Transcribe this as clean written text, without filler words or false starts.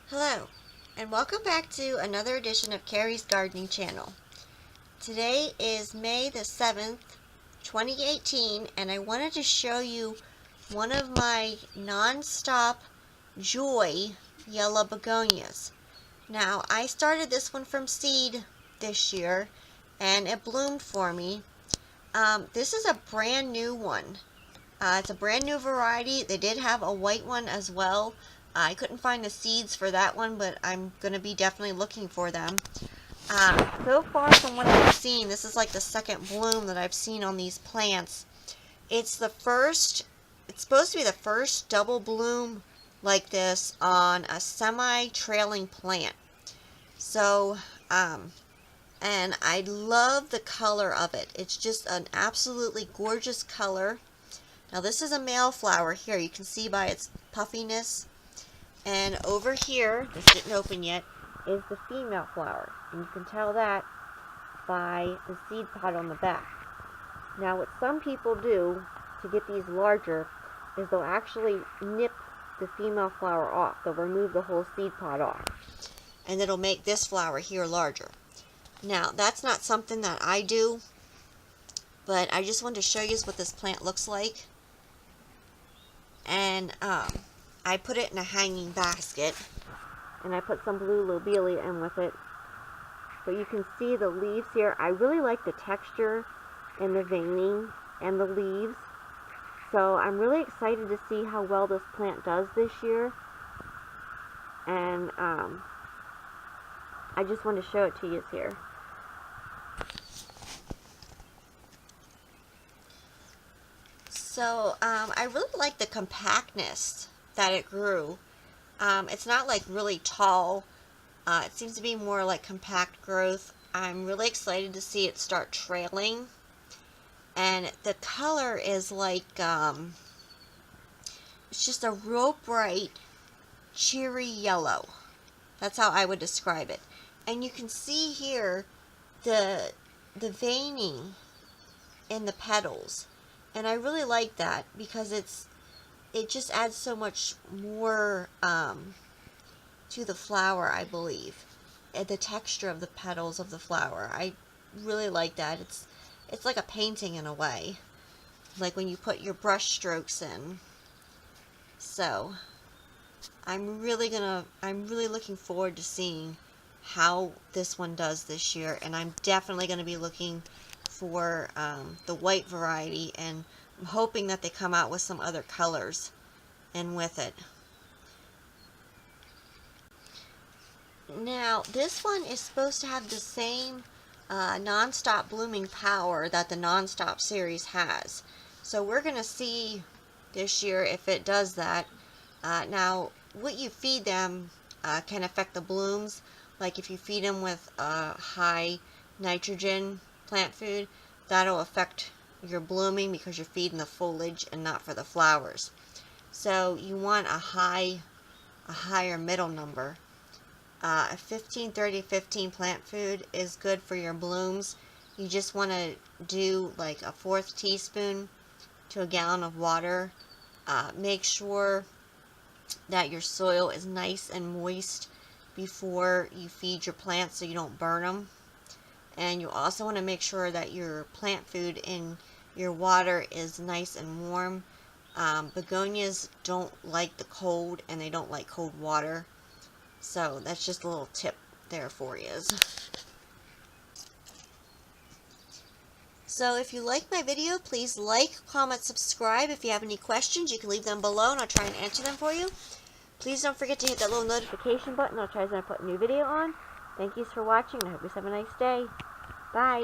Hello, and welcome back to another edition of Carrie's Gardening Channel. Today is May the 7th, 2018, and I wanted to show you one of my Nonstop Joy yellow begonias. Now, I started this one from seed this year, and it bloomed for me. This is a brand new one. It's a brand new variety. They did have a white one as well. I couldn't find the seeds for that one, but I'm going to be definitely looking for them. So far from what I've seen, this is like the second bloom that I've seen on these plants. It's supposed to be the first double bloom like this on a semi-trailing plant. So, and I love the color of it. It's just an absolutely gorgeous color. Now this is a male flower here. You can see by its puffiness. And over here, this didn't open yet, is the female flower. And you can tell that by the seed pod on the back. Now what some people do to get these larger is they'll actually nip the female flower off. They'll remove the whole seed pod off. And it'll make this flower here larger. Now that's not something that I do, but I just wanted to show you what this plant looks like. And I put it in a hanging basket, and I put some blue Lobelia in with it. But you can see the leaves here. I really like the texture and the veining and the leaves. So I'm really excited to see how well this plant does this year. And I just want to show it to you here. So I really like the compactness that it grew. It's not like really tall. It seems to be more like compact growth. I'm really excited to see it start trailing. And the color is like, it's just a real bright, cheery yellow. That's how I would describe it. And you can see here the veining in the petals. And I really like that because it just adds so much more to the flower, I believe. And the texture of the petals of the flower. I really like that. It's like a painting in a way. Like when you put your brush strokes in. So I'm really looking forward to seeing how this one does this year, and I'm definitely going to be looking for the white variety, and I'm hoping that they come out with some other colors and with it. Now this one is supposed to have the same non-stop blooming power that the Nonstop series has. So we're going to see this year if it does that. Now what you feed them can affect the blooms. Like if you feed them with high nitrogen plant food, that'll affect your blooming because you're feeding the foliage and not for the flowers. So you want a higher middle number. 15, 30, 15 plant food is good for your blooms. You just want to do like a 1/4 teaspoon to a gallon of water. Make sure that your soil is nice and moist before you feed your plants so you don't burn them. And you also want to make sure that your plant food in your water is nice and warm. Begonias don't like the cold, and they don't like cold water. So that's just a little tip there for you. So if you like my video, please like, comment, subscribe. If you have any questions, you can leave them below and I'll try and answer them for you. Please don't forget to hit that little notification button. I'll try as I put a new video on. Thank you for watching, and I hope you have a nice day. Bye.